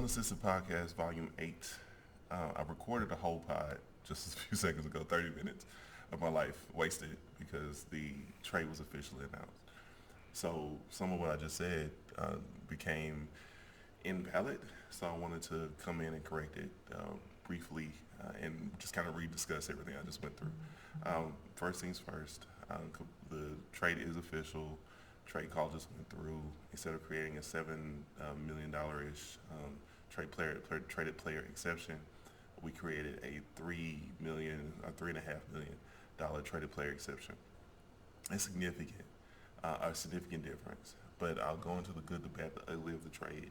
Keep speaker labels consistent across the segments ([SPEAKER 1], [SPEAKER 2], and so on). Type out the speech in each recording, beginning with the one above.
[SPEAKER 1] Unassisted Podcast, Volume 8. I recorded a whole pod just a few seconds ago, 30 minutes of my life wasted because the trade was officially announced. So some of what I just said became invalid, so I wanted to come in and correct it briefly and just kind of rediscuss everything I just went through. First things first, the trade is official. Trade call just went through. Instead of creating a $7 million ish traded player exception, we created a $3.5 million traded player exception. It's significant, a significant difference. But I'll go into the good, the bad, the ugly of the trade,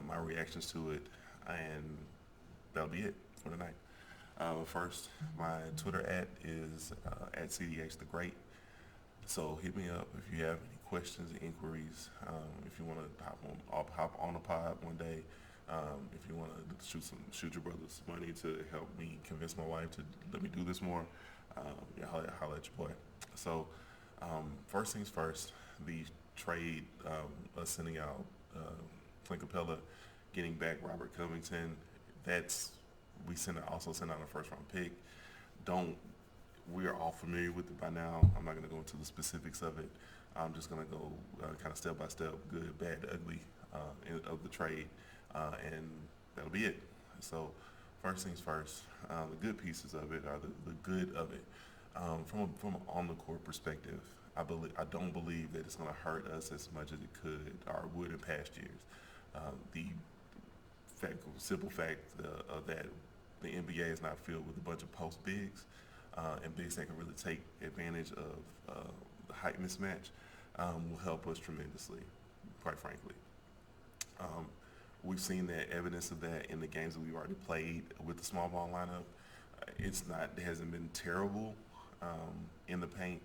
[SPEAKER 1] my reactions to it, and that'll be it for tonight. First, my Twitter is at CDH the Great. So hit me up if you have any questions, inquiries. If you want to hop on a pod one day. If you want to shoot your brother some money to help me convince my wife to let me do this more. Holla at your boy. So first things first, the trade, us sending out Clint Capela, getting back Robert Covington. Also sent out a first round pick. Don't We are all familiar with it by now. I'm not going to go into the specifics of it. I'm just going to go kind of step by step, good, bad, ugly of the trade, and that'll be it. So first things first, the good pieces of it are the good of it. From an on the court perspective, I don't believe that it's going to hurt us as much as it could or would in past years. The simple fact of that the NBA is not filled with a bunch of post bigs and bigs that can really take advantage of the height mismatch will help us tremendously, quite frankly. We've seen that evidence of that in the games that we've already played with the small ball lineup. It hasn't been terrible in the paint.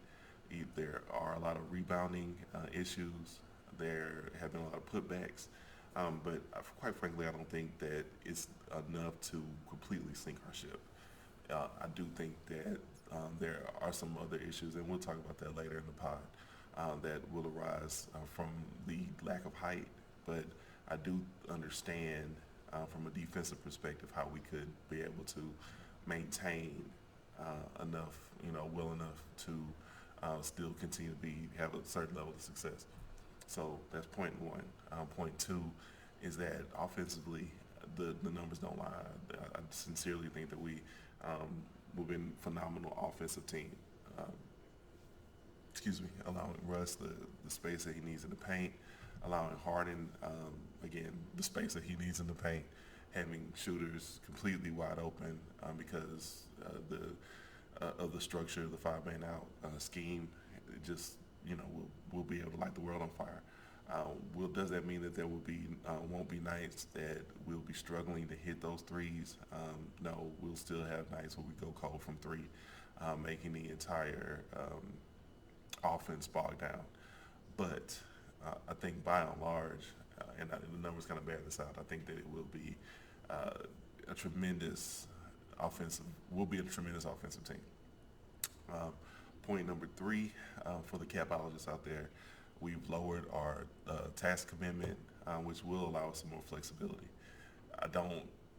[SPEAKER 1] There are a lot of rebounding issues. There have been a lot of putbacks. But quite frankly, I don't think that it's enough to completely sink our ship. I do think that there are some other issues, and we'll talk about that later in the pod, that will arise from the lack of height. But I do understand from a defensive perspective how we could be able to maintain enough, well enough to still continue to have a certain level of success. So that's point one. Point two is that offensively, the numbers don't lie. I sincerely think that we've been a phenomenal offensive team. Allowing Russ the space that he needs in the paint, allowing Harden, again, the space that he needs in the paint, having shooters completely wide open because of the structure of the five-man out scheme. It just, we'll be able to light the world on fire. Does that mean that there won't be nights that we'll be struggling to hit those threes? No, we'll still have nights where we go cold from three, making the entire offense bog down. But I think by and large, and the numbers kind of bear this out, I think that it will be a tremendous offensive team. Point number three, for the capologists out there, we've lowered our task commitment, which will allow us some more flexibility.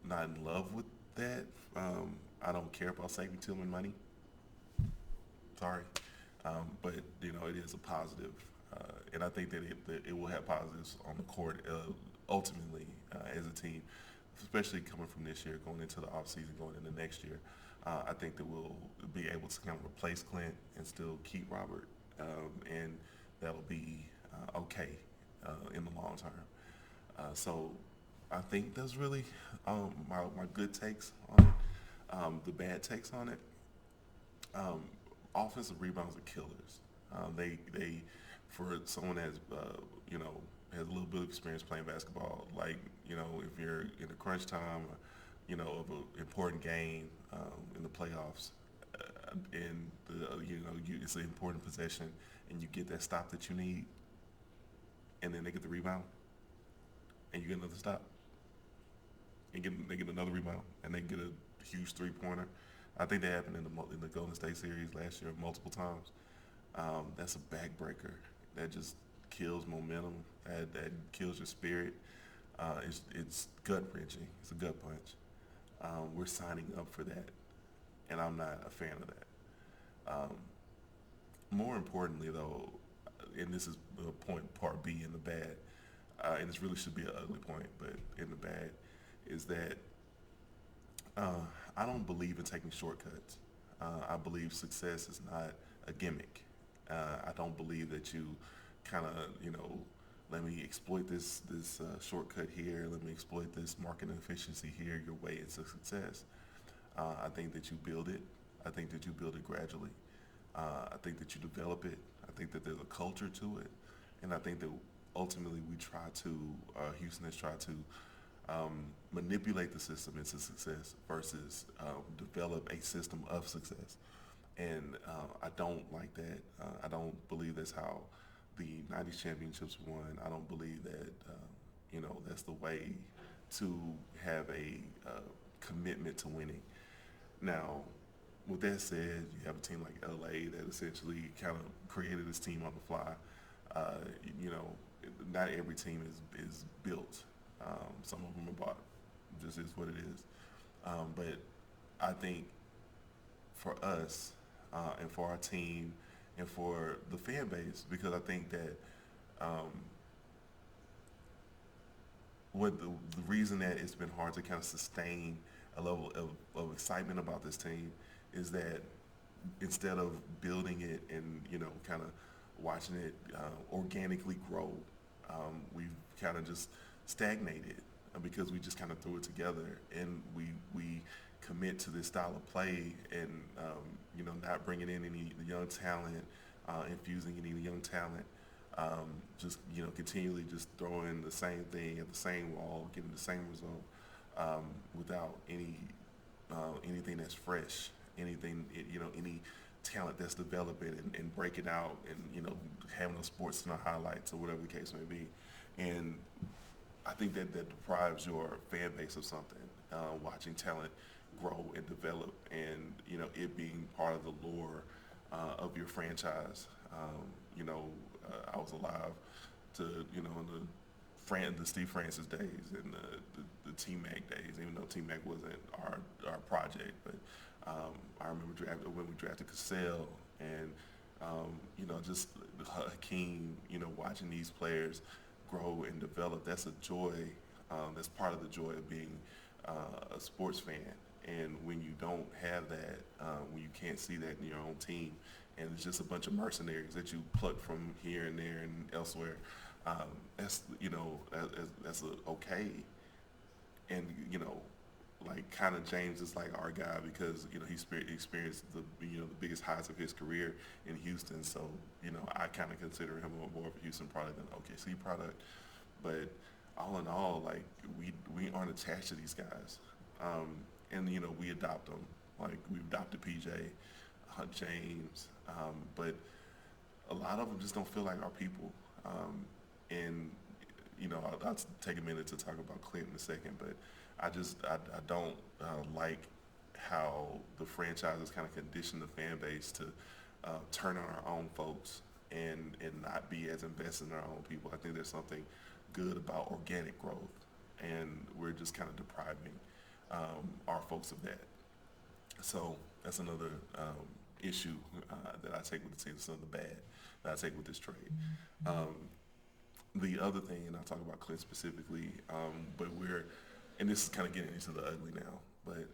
[SPEAKER 1] Not in love with that. I don't care about saving Tillman money. Sorry. But, it is a positive. And I think that it will have positives on the court ultimately as a team, especially coming from this year, going into the offseason, going into next year. I think that we'll be able to kind of replace Clint and still keep Robert. And that'll be okay in the long term. So I think that's really my good takes on it. The bad takes on it, offensive rebounds are killers. They for someone that has a little bit of experience playing basketball, like if you're in a crunch time, of an important game in the playoffs, and it's an important possession, and you get that stop that you need, and then they get the rebound, and you get another stop, and they get another rebound, and they get a huge three-pointer. I think that happened in the Golden State series last year multiple times. That's a backbreaker. That just kills momentum. That kills your spirit. It's gut wrenching. It's a gut punch. We're signing up for that, and I'm not a fan of that. Um, More importantly, though, and this is the point, part B in the bad, and this really should be an ugly point, but in the bad, is that uh, I don't believe in taking shortcuts. I believe success is not a gimmick. I don't believe that you kind of, let me exploit this shortcut here. Let me exploit this marketing efficiency here. Your way into success. I think that you build it. I think that you build it gradually. I think that you develop it. I think that there's a culture to it, and I think that ultimately we try to Houston has tried to manipulate the system into success versus develop a system of success. And I don't like that. I don't believe that's how the '90s championships won. I don't believe that that's the way to have a commitment to winning. Now, with that said, you have a team like LA that essentially kind of created this team on the fly. Uh, you know, not every team is built. Some of them are bought. Just is what it is. But I think for us and for our team and for the fan base, because I think that um, the reason that it's been hard to kind of sustain a level of excitement about this team is that instead of building it and kind of watching it organically grow, we've kind of just stagnated because we just kind of threw it together and we commit to this style of play and not bringing in any young talent, infusing any young talent. Just continually just throwing the same thing at the same wall, getting the same result without anything that's fresh, any talent that's developing and breaking out and having those sports in the highlights or whatever the case may be. And I think that deprives your fan base of something. Watching talent grow and develop, and it being part of the lore of your franchise. I was alive to in the Steve Francis days and the T Mac days, even though T Mac wasn't our project, but I remember when we drafted Cassell and just Hakeem, watching these players grow and develop. That's a joy. That's part of the joy of being a sports fan. And when you don't have that, when you can't see that in your own team, and it's just a bunch of mercenaries that you pluck from here and there and elsewhere, that's that's okay. And like kind of James is like our guy because he experienced the biggest highs of his career in Houston. So I kind of consider him more of a Houston product than OKC product. But all in all, like we aren't attached to these guys, and we adopt them. Like we adopted PJ, James, but a lot of them just don't feel like our people. And I'll take a minute to talk about Clint in a second, but I don't like how the franchise has kind of conditioned the fan base to turn on our own folks and not be as invested in our own people. I think there's something good about organic growth, and we're just kind of depriving our folks of that. So that's another issue that I take with the team. It's another bad that I take with this trade. The other thing, and I'll talk about Clint specifically, but and this is kind of getting into the ugly now, but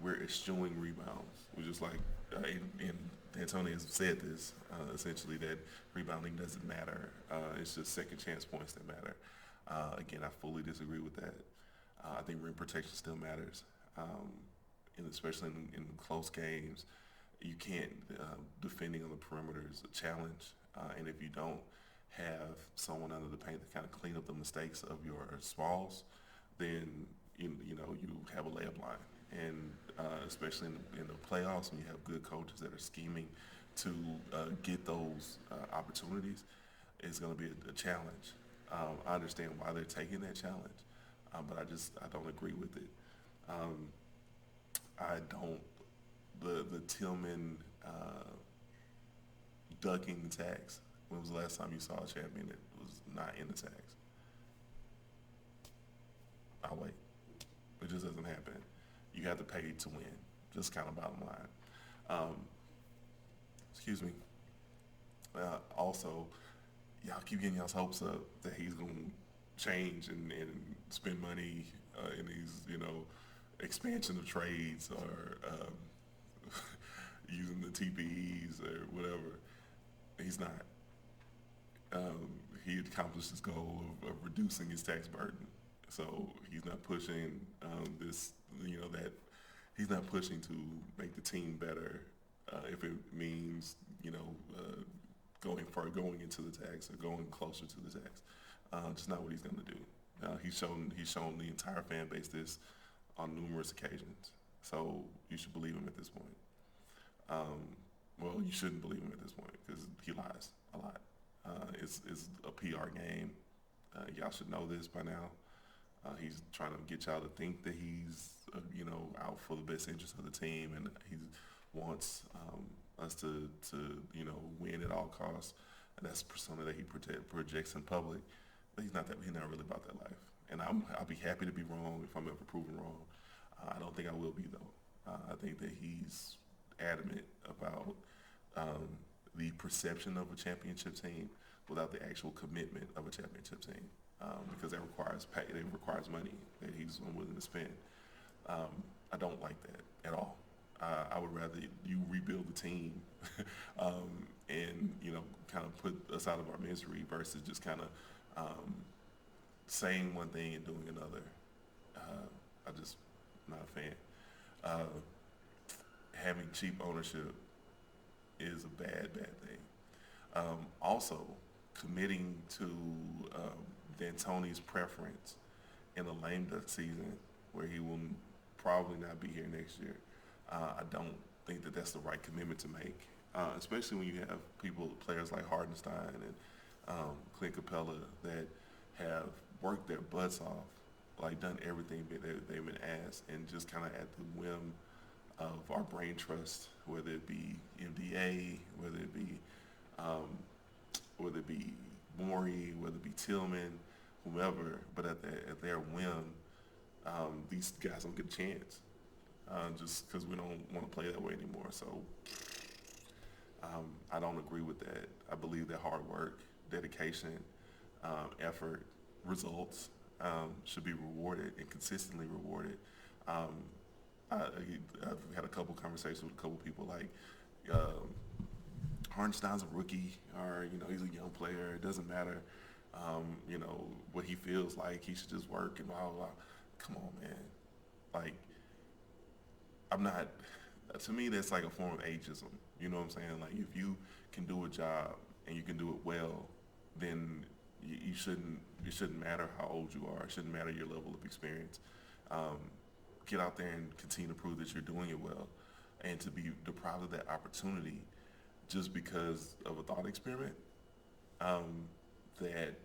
[SPEAKER 1] we're eschewing rebounds. We're just like, and Antonio has said this, essentially that rebounding doesn't matter. It's just second chance points that matter. Again, I fully disagree with that. I think rim protection still matters, and especially in close games. You can't, defending on the perimeter is a challenge, and if you don't have someone under the paint to kind of clean up the mistakes of your smalls, then you have a layup line. And especially in the playoffs, when you have good coaches that are scheming to get those opportunities, it's going to be a challenge. I understand why they're taking that challenge, but I don't agree with it. I don't the Tillman ducking the tags. When was the last time you saw a champion that was not in the tags? I'll wait. It just doesn't happen. You have to pay to win. Just kind of bottom line. Um, excuse me. Also, y'all keep getting y'all's hopes up that he's gonna change and spend money in these, expansion of trades or using the TPEs or whatever. He's not. He accomplished his goal of reducing his tax burden. So he's not pushing this, that he's not pushing to make the team better if it means, going into the tax or going closer to the tax. Just not what he's going to do. He's shown the entire fan base this on numerous occasions. So you should believe him at this point. Well, you shouldn't believe him at this point because he lies a lot. It's a PR game. Y'all should know this by now. He's trying to get y'all to think that he's, out for the best interest of the team, and he wants us to win at all costs. And that's the persona that he projects in public. But he's not that. He's not really about that life. And I'll be happy to be wrong if I'm ever proven wrong. I don't think I will be though. I think that he's adamant about the perception of a championship team without the actual commitment of a championship team, because that requires it requires money that he's unwilling to spend. I don't like that at all. I would rather you rebuild the team and kind of put us out of our misery versus just kind of saying one thing and doing another. I just not a fan. Having cheap ownership is a bad thing. Also, committing to D'Antoni's preference in a lame duck season where he will probably not be here next year. I don't think that that's the right commitment to make, especially when you have players like Hardenstein and Clint Capela that have worked their butts off, like done everything they've been asked, and just kind of at the whim of our brain trust, whether it be MDA, whether it be Morey, whether it be Tillman, whomever, but at their whim, these guys don't get a chance, just because we don't want to play that way anymore. So I don't agree with that. I believe that hard work, dedication, effort, results should be rewarded and consistently rewarded. I've had a couple conversations with a couple people like Hardenstein's a rookie, or he's a young player. It doesn't matter, what he feels like. He should just work and blah blah blah. Come on, man. Like, I'm not. To me, that's like a form of ageism. You know what I'm saying? Like, if you can do a job and you can do it well, then you shouldn't. It shouldn't matter how old you are. It shouldn't matter your level of experience. Get out there and continue to prove that you're doing it well, and to be deprived of that opportunity just because of a thought experiment that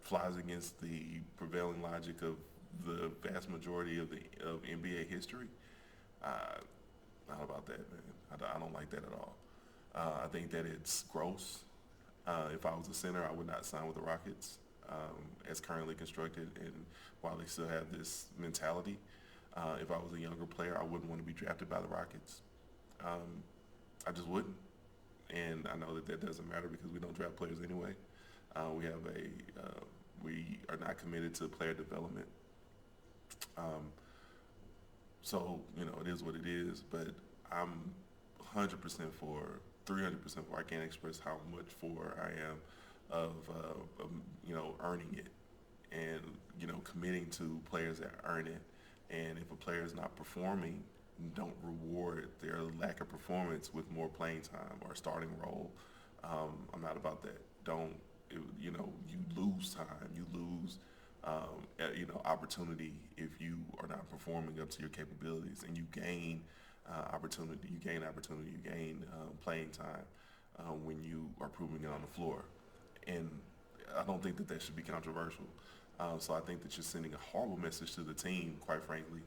[SPEAKER 1] flies against the prevailing logic of the vast majority of NBA history. Not about that, man. I don't like that at all. I think that it's gross. If I was a center, I would not sign with the Rockets as currently constructed, and while they still have this mentality. If I was a younger player, I wouldn't want to be drafted by the Rockets. I just wouldn't. And I know that doesn't matter because we don't draft players anyway. We are not committed to player development. So, it is what it is, but I'm 100% for, 300% for, I can't express how much for I am of earning it and, committing to players that earn it. And if a player is not performing, don't reward their lack of performance with more playing time or starting role. I'm not about that. You lose time, you lose, opportunity if you are not performing up to your capabilities, and you gain opportunity, you gain playing time when you are proving it on the floor. And I don't think that should be controversial. So I think that you're sending a horrible message to the team, quite frankly,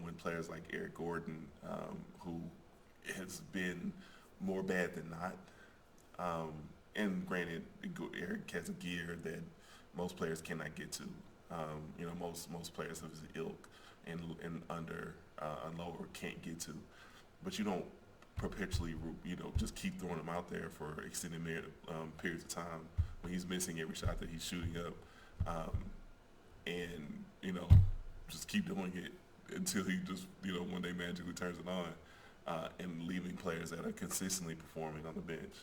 [SPEAKER 1] when players like Eric Gordon, who has been more bad than not, and granted, Eric has a gear that most players cannot get to. Most players of his ilk and under and lower can't get to, but you don't perpetually just keep throwing him out there for extended periods of time when he's missing every shot that he's shooting up, and just keep doing it until he just one day magically turns it on, and leaving players that are consistently performing on the bench.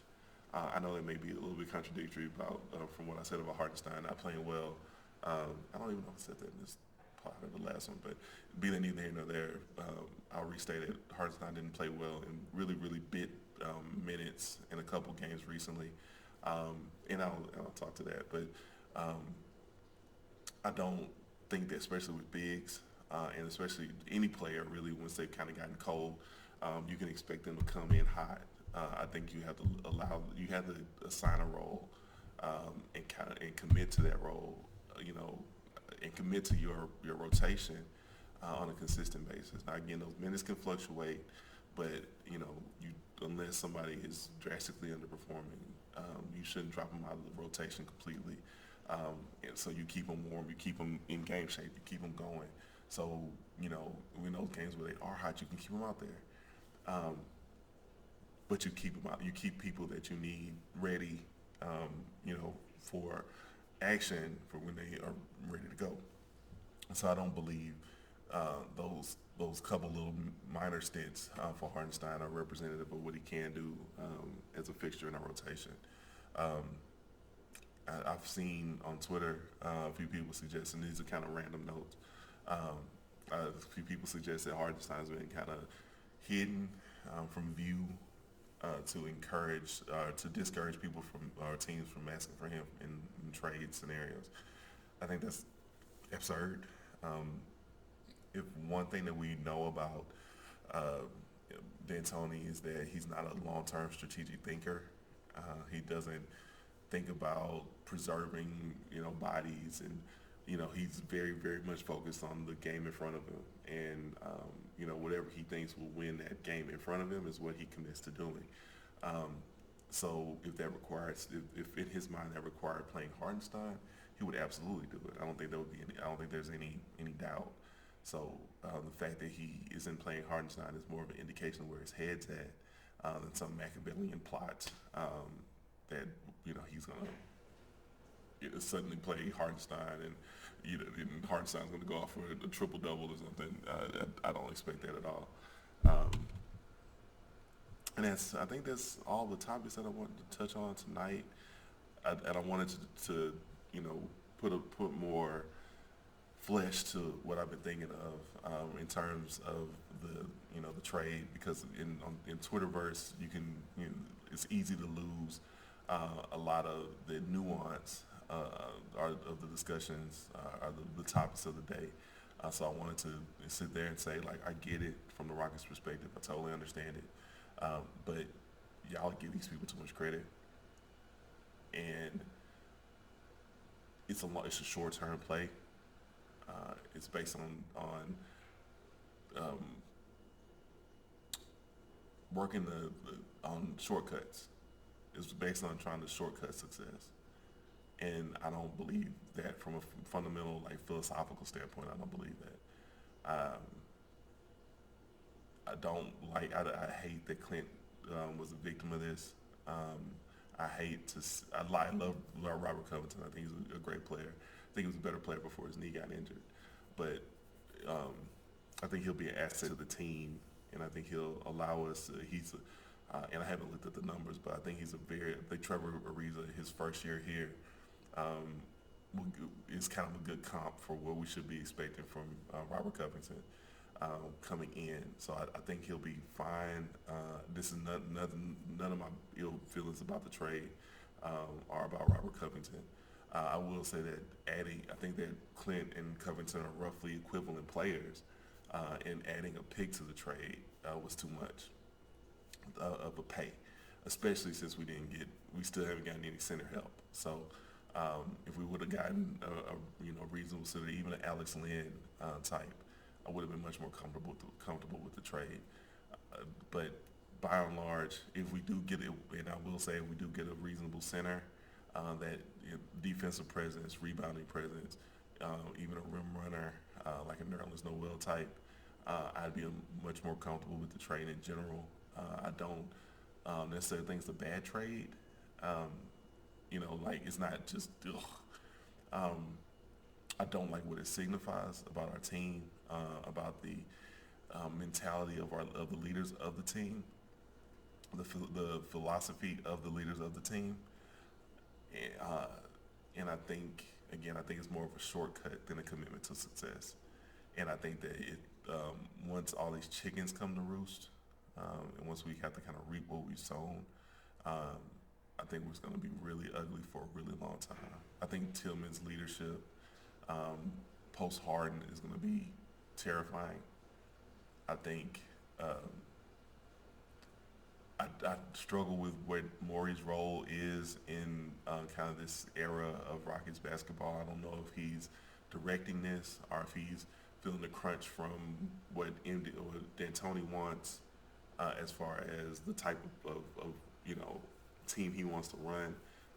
[SPEAKER 1] I know that may be a little bit contradictory about from what I said about Hartenstein not playing well. I don't even know if I said that in this part of the last one, but be that neither here nor there, I'll restate it. Hartenstein didn't play well and really, really bit minutes in a couple games recently, and I'll talk to that. But I don't think that, especially with bigs, and especially any player really, once they've kind of gotten cold, you can expect them to come in hot. I think you have to assign a role, and commit to that role, and commit to your rotation on a consistent basis. Now again, those minutes can fluctuate, but you unless somebody is drastically underperforming, you shouldn't drop them out of the rotation completely. And so you keep them warm, you keep them in game shape, you keep them going. So in those games where they are hot, you can keep them out there. But you keep them out. You keep people that you need ready, for action for when they are ready to go. So I don't believe those couple little minor stints for Hartenstein are representative of what he can do as a fixture in our rotation. I've seen on Twitter a few people suggesting, these are kind of random notes. A few people suggest that Hartenstein's been kind of hidden from view to discourage people from teams from asking for him in trade scenarios. I think that's absurd. If one thing that we know about D'Antoni is that he's not a long-term strategic thinker. He doesn't think about preserving, bodies, and he's very, very much focused on the game in front of him, and whatever he thinks will win that game in front of him is what he commits to doing. So if that requires, if in his mind that required playing Hartenstein, he would absolutely do it. I don't think there's any doubt. So the fact that he isn't playing Hartenstein is more of an indication of where his head's at than some Machiavellian plot that he's gonna suddenly play Hartenstein and Hartenstein's gonna go off for a triple double or something. I don't expect that at all. And I think that's all the topics that I wanted to touch on tonight. And I wanted to put more flesh to what I've been thinking of in terms of the trade, because in Twitterverse it's easy to lose a lot of the nuance of the discussions, are the topics of the day. So I wanted to sit there and say, like, I get it from the Rockets' perspective. I totally understand it. But y'all give these people too much credit, and it's a short-term play. It's based on working on shortcuts. It's based on trying to shortcut success, and I don't believe that from a fundamental, philosophical standpoint. I don't believe that. I hate that Clint was a victim of this. I love Robert Covington. I think he's a great player. I think he was a better player before his knee got injured. But I think he'll be an asset to the team, and I think he'll allow us. And I haven't looked at the numbers, but I think I think Trevor Ariza, his first year here, is kind of a good comp for what we should be expecting from Robert Covington coming in. So I think he'll be fine. This is none of my ill feelings about the trade are about Robert Covington. I will say that I think that Clint and Covington are roughly equivalent players, and adding a pick to the trade was too much of a pay, especially since we still haven't gotten any center help. So if we would have gotten a reasonable center, even an Alex Lynn type, I would have been much more comfortable with the trade. But by and large, if we do get it, and I will say if we do get a reasonable center, that defensive presence, rebounding presence, even a rim runner, like a Nerlens Noel type, I'd be much more comfortable with the trade in general. I don't necessarily think it's a bad trade. Um, like it's not just, ugh. Um, I don't like what it signifies about our team, about the mentality of the leaders of the team, the philosophy of the leaders of the team, and, and I think it's more of a shortcut than a commitment to success. And I think that once all these chickens come to roost, and once we have to kind of reap what we've sown, um, I think it's going to be really ugly for a really long time. I think Tillman's leadership post Harden is going to be terrifying. I think I struggle with what Morey's role is in kind of this era of Rockets basketball. I don't know if he's directing this or if he's feeling the crunch from what D'Antoni wants as far as the type of team he wants to run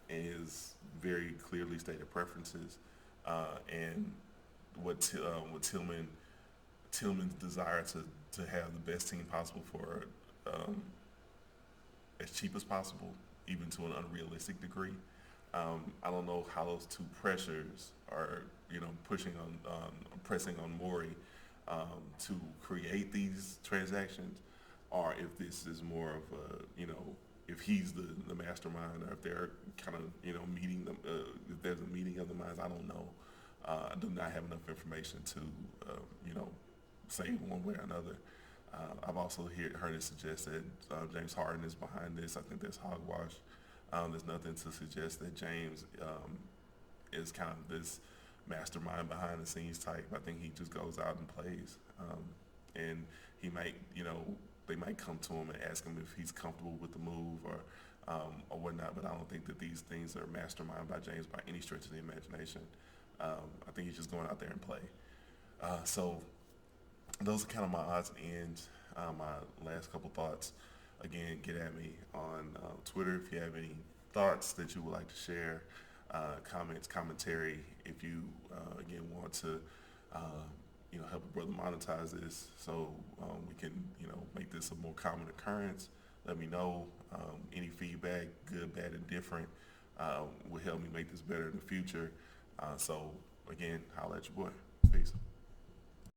[SPEAKER 1] and his very clearly stated preferences and what Tillman's desire to have the best team possible for um, as cheap as possible, even to an unrealistic degree. I don't know how those two pressures are, pressing on Morey to create these transactions, or if this is more of if he's the mastermind, or if they're kind of, meeting them, if there's a meeting of the minds. I don't know. I do not have enough information to, say one way or another. I've also heard it suggest that James Harden is behind this. I think that's hogwash. There's nothing to suggest that James is kind of this mastermind behind the scenes type. I think he just goes out and plays, and he might, they might come to him and ask him if he's comfortable with the move or whatnot. But I don't think that these things are masterminded by James by any stretch of the imagination. I think he's just going out there and play. So those are kind of my odds and ends. My last couple thoughts. Again, get at me on Twitter if you have any thoughts that you would like to share, comments, commentary. If you again want to, help a brother monetize this, so we can, make this a more common occurrence. Let me know. Any feedback, good, bad, and different, will help me make this better in the future. So again, holla at your boy. Peace.